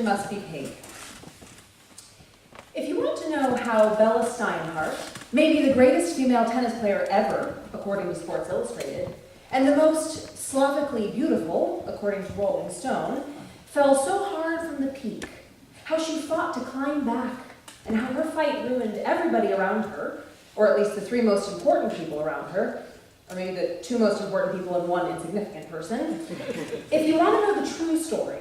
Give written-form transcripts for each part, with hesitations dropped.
must be paid. If you want to know how Bella Steinhardt, maybe the greatest female tennis player ever, according to Sports Illustrated, and the most Slavically beautiful, according to Rolling Stone, fell so hard from the peak, how she fought to climb back, and how her fight ruined everybody around her, or at least the three most important people around her, or maybe the two most important people and one insignificant person. If you want to know the true story,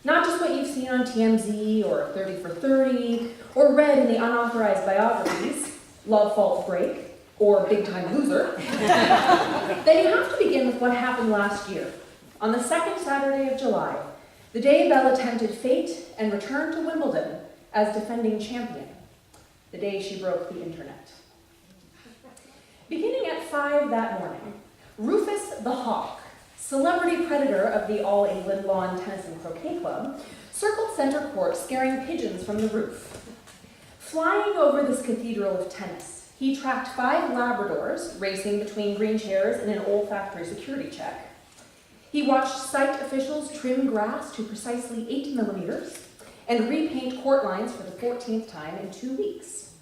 not just what you've seen on TMZ or 30 for 30, or read in the unauthorized biographies, Love Falls Break, or Big Time Loser, then you have to begin with what happened last year, on the second Saturday of July, the day Bella tempted fate and returned to Wimbledon as defending champion, the day she broke the internet. Beginning at 5 that morning, Rufus the Hawk, celebrity predator of the All England Lawn Tennis and Croquet Club, circled center court scaring pigeons from the roof. Flying over this cathedral of tennis, he tracked 5 Labradors racing between green chairs in an olfactory security check. He watched site officials trim grass to precisely 8 millimeters and repaint court lines for the 14th time in 2 weeks.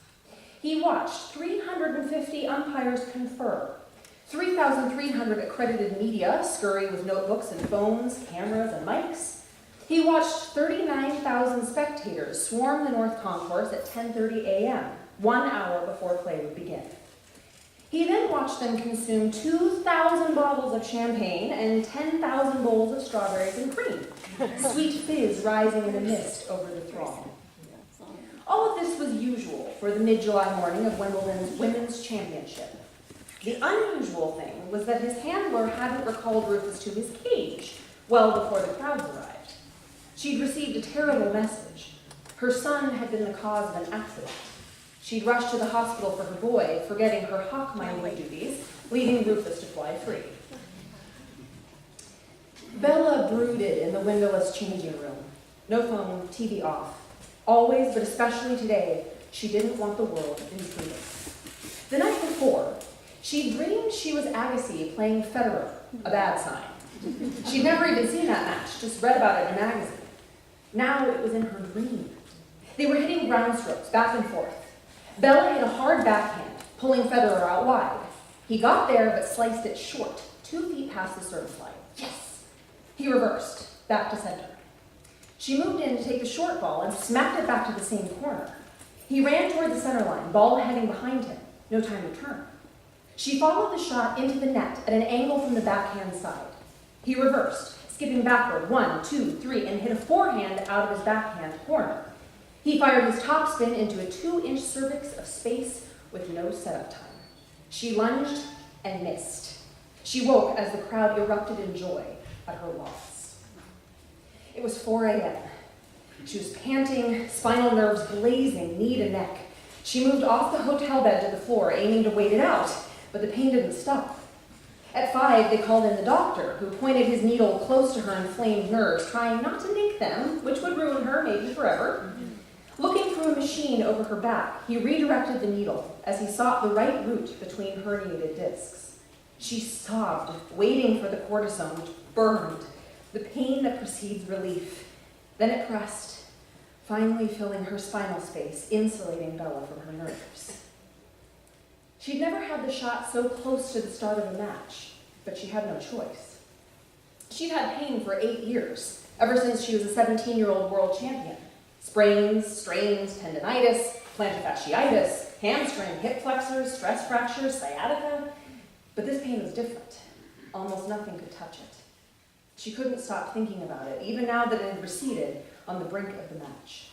He watched 350 umpires confer, 3,300 accredited media scurry with notebooks and phones, cameras, and mics. He watched 39,000 spectators swarm the North Concourse at 10:30 a.m., 1 hour before play would begin. He then watched them consume 2,000 bottles of champagne and 10,000 bowls of strawberries and cream, sweet fizz rising in a mist over the throng. All of this was usual for the mid-July morning of Wimbledon's Women's Championship. The unusual thing was that his handler hadn't recalled Rufus to his cage well before the crowds arrived. She'd received a terrible message. Her son had been the cause of an accident. She'd rushed to the hospital for her boy, forgetting her hawk minding duties, leaving Rufus to fly free. Bella brooded in the windowless changing room. No phone, TV off. Always, but especially today, she didn't want the world intruding. The night before, she dreamed she was Agassi playing Federer, a bad sign. She'd never even seen that match, just read about it in a magazine. Now it was in her dream. They were hitting ground strokes, back and forth. Bella hit a hard backhand, pulling Federer out wide. He got there, but sliced it short, 2 feet past the service line. Yes! He reversed, back to center. She moved in to take the short ball and smacked it back to the same corner. He ran toward the center line, ball heading behind him. No time to turn. She followed the shot into the net at an angle from the backhand side. He reversed, skipping backward 1, 2, 3, and hit a forehand out of his backhand corner. He fired his topspin into a 2-inch cervix of space with no setup time. She lunged and missed. She woke as the crowd erupted in joy at her loss. It was 4 a.m. She was panting, spinal nerves blazing, knee to neck. She moved off the hotel bed to the floor, aiming to wait it out, but the pain didn't stop. At 5, they called in the doctor, who pointed his needle close to her inflamed nerves, trying not to nick them, which would ruin her, maybe forever. Looking through a machine over her back, he redirected the needle as he sought the right route between herniated discs. She sobbed, waiting for the cortisone, which burned, the pain that precedes relief. Then it pressed, finally filling her spinal space, insulating Bella from her nerves. She'd never had the shot so close to the start of a match, but she had no choice. She'd had pain for 8 years, ever since she was a 17-year-old world champion. Sprains, strains, tendinitis, plantar fasciitis, hamstring, hip flexors, stress fractures, sciatica. But this pain was different. Almost nothing could touch it. She couldn't stop thinking about it, even now that it had receded on the brink of the match.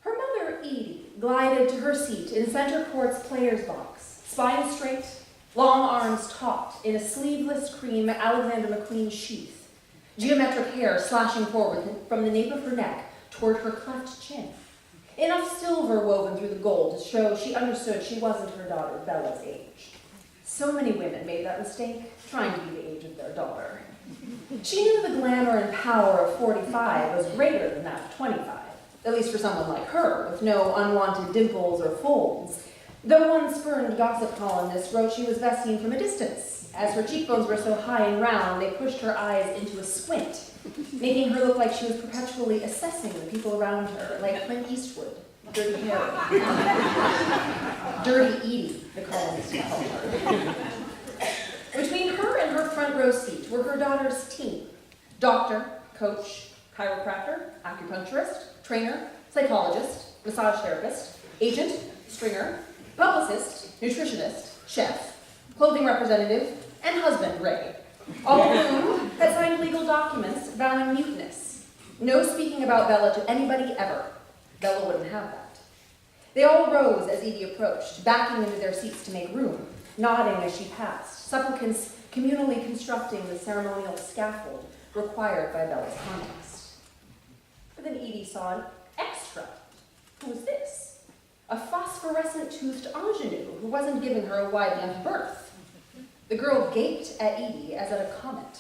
Her mother, Edie, glided to her seat in center court's player's box, spine straight, long arms taut in a sleeveless cream Alexander McQueen sheath, geometric hair slashing forward from the nape of her neck toward her cleft chin. Enough silver woven through the gold to show she understood she wasn't her daughter Bella's age. So many women made that mistake, trying to be the age of their daughter. She knew the glamour and power of 45 was greater than that of 25, at least for someone like her, with no unwanted dimples or folds. Though one spurned gossip columnist wrote she was best seen from a distance, as her cheekbones were so high and round they pushed her eyes into a squint, making her look like she was perpetually assessing the people around her, like Clint Eastwood, Dirty Harry. Dirty Edie, the colonists called her. Between her and her front row seat were her daughter's team: doctor, coach, chiropractor, acupuncturist, trainer, psychologist, massage therapist, agent, stringer, publicist, nutritionist, chef, clothing representative, and husband, Ray, all of whom had signed legal documents vowing muteness. No speaking about Bella to anybody ever. Bella wouldn't have that. They all rose as Edie approached, backing into their seats to make room, nodding as she passed, supplicants communally constructing the ceremonial scaffold required by Bella's context. But then Edie saw an extra. Who was this? A phosphorescent-toothed ingenue who wasn't giving her a wide enough berth. The girl gaped at Edie as at a comet.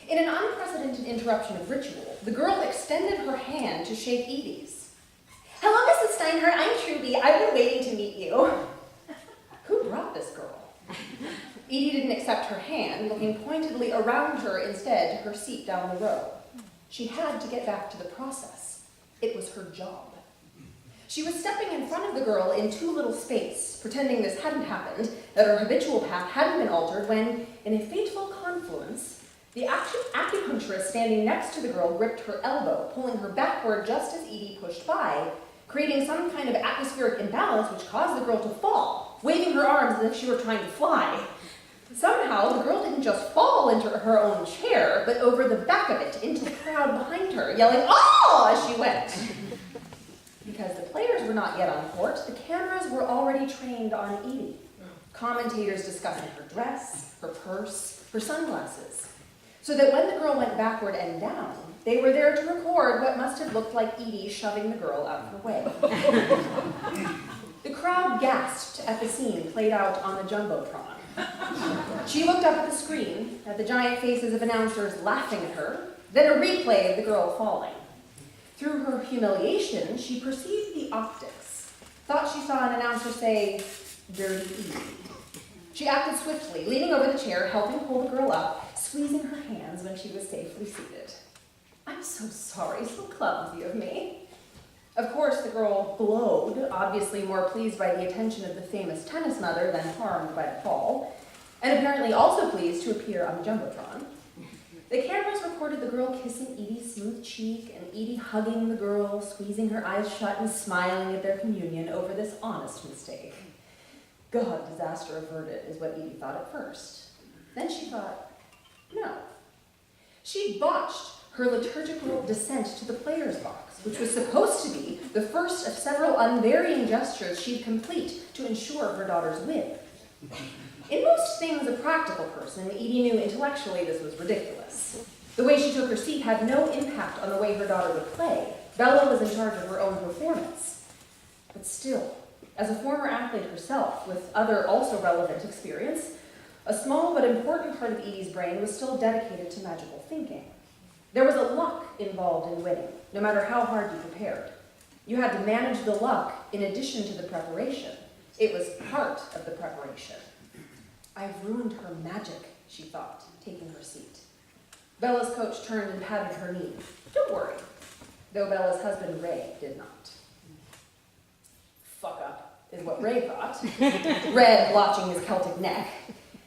In an unprecedented interruption of ritual, the girl extended her hand to shake Edie's. "Hello, Mrs. Steinhardt, I'm Trudy. I've been waiting to meet you." Who brought this girl? Edie didn't accept her hand, looking pointedly around her instead to her seat down the row. She had to get back to the process. It was her job. She was stepping in front of the girl in too little space, pretending this hadn't happened, that her habitual path hadn't been altered, when, in a fateful confluence, the acupuncturist standing next to the girl gripped her elbow, pulling her backward just as Edie pushed by, creating some kind of atmospheric imbalance which caused the girl to fall, waving her arms as if she were trying to fly. Somehow, the girl didn't just fall into her own chair, but over the back of it, into the crowd behind her, yelling, "Oh!" as she went. Because the players were not yet on court, the cameras were already trained on Edie. Commentators discussing her dress, her purse, her sunglasses, so that when the girl went backward and down, they were there to record what must have looked like Edie shoving the girl out of her way. The crowd gasped at the scene played out on the Jumbotron. She looked up at the screen, at the giant faces of announcers laughing at her, then a replay of the girl falling. Through her humiliation, she perceived the optics, thought she saw an announcer say, "Dirty Edie." She acted swiftly, leaning over the chair, helping pull the girl up, squeezing her hands when she was safely seated. "I'm so sorry, so clumsy of me." Of course, the girl glowed, obviously more pleased by the attention of the famous tennis mother than harmed by the fall, and apparently also pleased to appear on the Jumbotron. The cameras recorded the girl kissing Edie's smooth cheek and Edie hugging the girl, squeezing her eyes shut and smiling at their communion over this honest mistake. God, disaster averted, is what Edie thought at first. Then she thought, no. She botched her liturgical descent to the player's box, which was supposed to be the first of several unvarying gestures she'd complete to ensure her daughter's win. In most things a practical person, Edie knew intellectually this was ridiculous. The way she took her seat had no impact on the way her daughter would play. Bella was in charge of her own performance. But still, as a former athlete herself, with other also relevant experience, a small but important part of Edie's brain was still dedicated to magical thinking. There was a luck involved in winning, no matter how hard you prepared. You had to manage the luck in addition to the preparation. It was part of the preparation. "I've ruined her magic," she thought, taking her seat. Bella's coach turned and patted her knee. "Don't worry," though Bella's husband, Ray, did not. "Fuck up," is what Ray thought, Red blotching his Celtic neck.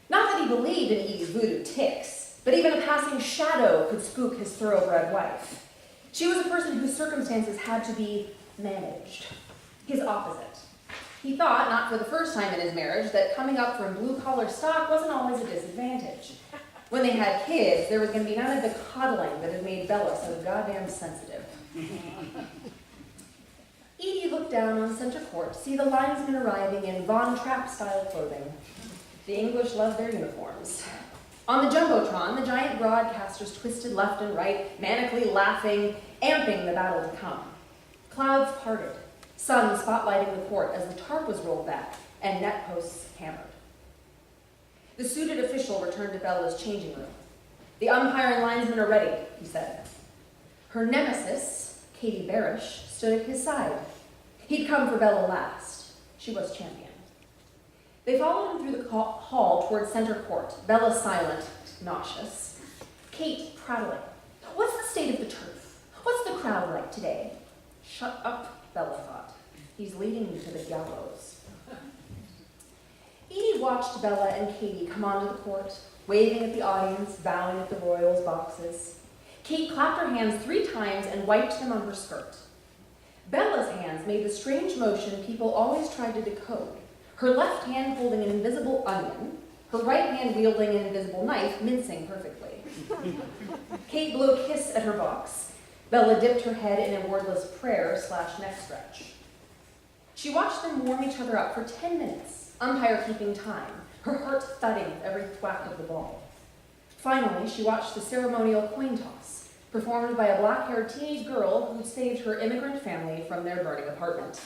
Not that he believed in Edie's voodoo ticks, but even a passing shadow could spook his thoroughbred wife. She was a person whose circumstances had to be managed. His opposite. He thought, not for the first time in his marriage, that coming up from blue-collar stock wasn't always a disadvantage. When they had kids, there was going to be none of the coddling that had made Bella so goddamn sensitive. Edie looked down on center court to see the linesmen arriving in Von Trapp-style clothing. The English loved their uniforms. On the Jumbotron, the giant broadcasters twisted left and right, manically laughing, amping the battle to come. Clouds parted, sun spotlighting the court as the tarp was rolled back and net posts hammered. The suited official returned to Bella's changing room. "The umpiring linesmen are ready," he said. Her nemesis, Katie Barish, stood at his side. He'd come for Bella last. She was champion. They followed him through the hall toward center court, Bella silent, nauseous, Kate prattling, What's the state of the turf? What's the crowd like today? Shut up, Bella thought. He's leading me to the gallows. Edie watched Bella and Katie come onto the court, waving at the audience, bowing at the royals' boxes. Kate clapped her hands 3 times and wiped them on her skirt. Bella's hands made the strange motion people always tried to decode, her left hand holding an invisible onion, her right hand wielding an invisible knife, mincing perfectly. Kate blew a kiss at her box. Bella dipped her head in a wordless prayer/neck stretch. She watched them warm each other up for 10 minutes, umpire keeping time, her heart thudding with every thwack of the ball. Finally, she watched the ceremonial coin toss, performed by a black-haired teenage girl who'd saved her immigrant family from their burning apartment.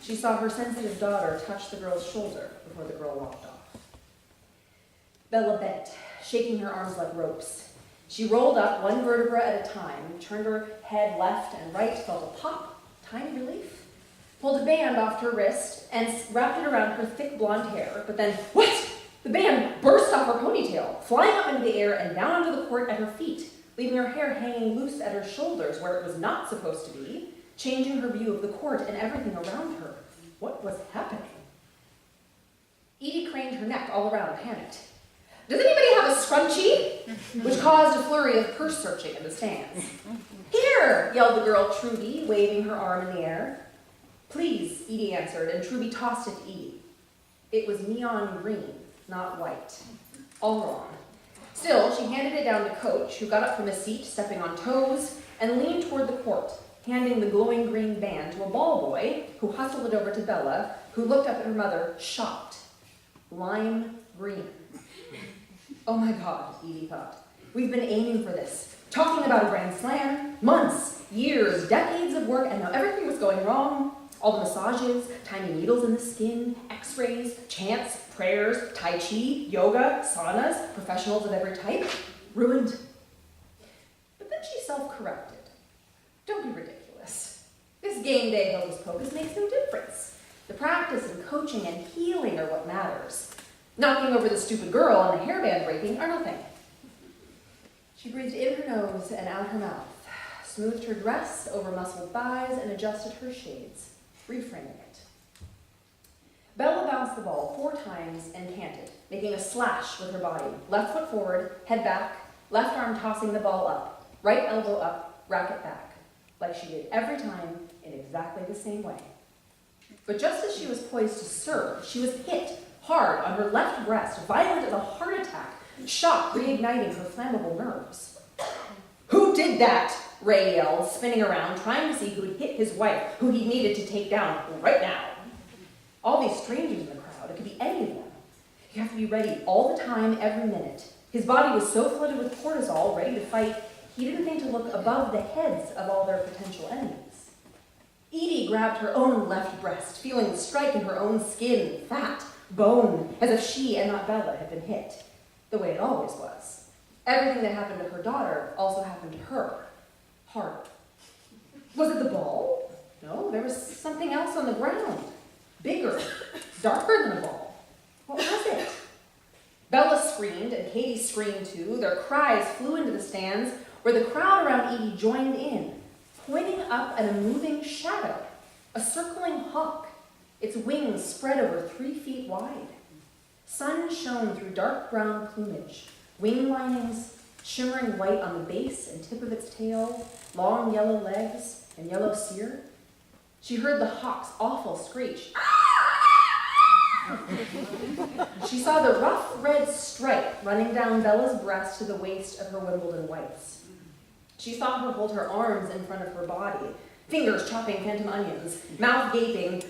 She saw her sensitive daughter touch the girl's shoulder before the girl walked off. Bella bent, shaking her arms like ropes. She rolled up 1 vertebra at a time, turned her head left and right, felt a pop, tiny relief, pulled a band off her wrist and wrapped it around her thick blonde hair, but then, what? The band burst off her ponytail, flying up into the air and down onto the court at her feet, leaving her hair hanging loose at her shoulders where it was not supposed to be, changing her view of the court and everything around her. What was happening? Edie craned her neck all around, panicked. Does anybody have a scrunchie? Which caused a flurry of purse searching in the stands. Here, yelled the girl Truby, waving her arm in the air. Please, Edie answered, and Truby tossed it to Edie. It was neon green, not white. All wrong. Still, she handed it down to Coach, who got up from his seat, stepping on toes, and leaned toward the court, handing the glowing green band to a ball boy, who hustled it over to Bella, who looked up at her mother, shocked. Lime green. Oh my God, Edie thought. We've been aiming for this, talking about a grand slam, months, years, decades of work, and now everything was going wrong. All the massages, tiny needles in the skin, x-rays, chants, prayers, tai chi, yoga, saunas, professionals of every type, ruined. But then she self-corrected. Don't be ridiculous. This game day hocus pocus makes no difference. The practice and coaching and healing are what matters. Knocking over the stupid girl and the hairband breaking are nothing. She breathed in her nose and out her mouth, smoothed her dress over muscled thighs, and adjusted her shades, reframing it. Bella bounced the ball 4 times and canted, making a slash with her body, left foot forward, head back, left arm tossing the ball up, right elbow up, racket back, like she did every time in exactly the same way. But just as she was poised to serve, she was hit hard on her left breast, violent as a heart attack, shock reigniting her flammable nerves. Who did that? Ray yelled, spinning around, trying to see who had hit his wife, who he needed to take down right now. All these strangers in the crowd, it could be any of them. You have to be ready all the time, every minute. His body was so flooded with cortisol, ready to fight, he didn't think to look above the heads of all their potential enemies. Edie grabbed her own left breast, feeling the strike in her own skin, fat, bone, as if she and not Bella had been hit, the way it always was. Everything that happened to her daughter also happened to her. Harder. Was it the ball? No, there was something else on the ground. Bigger, darker than a ball. What was it? Bella screamed, and Katie screamed too. Their cries flew into the stands, where the crowd around Edie joined in, pointing up at a moving shadow, a circling hawk, its wings spread over 3 feet wide. Sun shone through dark brown plumage, wing linings shimmering white on the base and tip of its tail, long yellow legs, and yellow cere. She heard the hawk's awful screech. She saw the rough red stripe running down Bella's breast to the waist of her Wimbledon whites. She saw her hold her arms in front of her body, fingers chopping phantom onions, mouth gaping,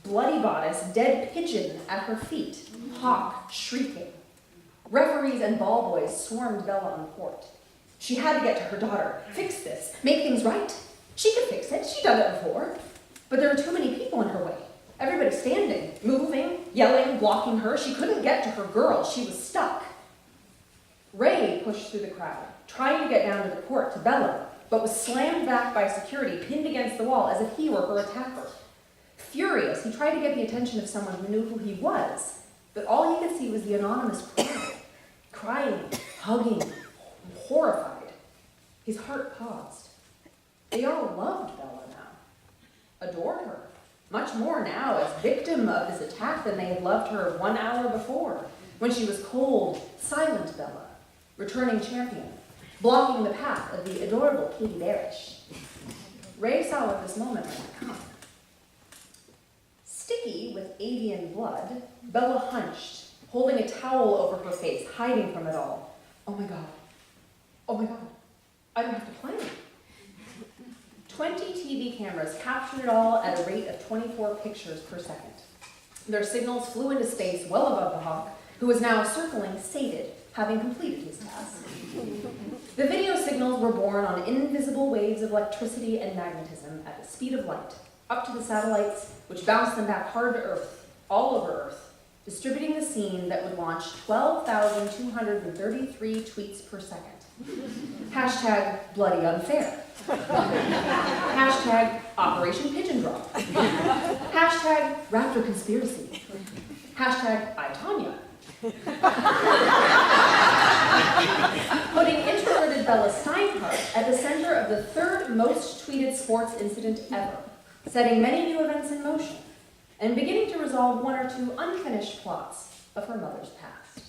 bloody bodice, dead pigeon at her feet, hawk shrieking. Referees and ball boys swarmed Bella on the court. She had to get to her daughter, fix this, make things right. She could fix it, she'd done it before. But there were too many people in her way. Everybody standing, moving, yelling, blocking her. She couldn't get to her girl, she was stuck. Ray pushed through the crowd, trying to get down to the court to Bella, but was slammed back by security, pinned against the wall as if he were her attacker. Furious, he tried to get the attention of someone who knew who he was, but all he could see was the anonymous crowd, crying, hugging, horrified. His heart paused. They all loved Bella now, adored her, much more now as victim of this attack than they had loved her 1 hour before, when she was cold, silent Bella, returning champion, blocking the path of the adorable Katie Barish. Ray saw what this moment might come. Sticky with avian blood, Bella hunched, holding a towel over her face, hiding from it all. Oh my God, I don't have to play. 20 TV cameras captured it all at a rate of 24 pictures per second. Their signals flew into space well above the hawk, who was now circling, sated, having completed his task. The video signals were borne on invisible waves of electricity and magnetism at the speed of light, up to the satellites, which bounced them back hard to Earth, all over Earth, distributing the scene that would launch 12,233 tweets per second. Hashtag bloody unfair. Hashtag Operation Pigeon Drop. Hashtag Raptor Conspiracy. Hashtag I, Tanya. Putting introverted Bella Steinhardt at the center of the third most tweeted sports incident ever, setting many new events in motion, and beginning to resolve one or two unfinished plots of her mother's past.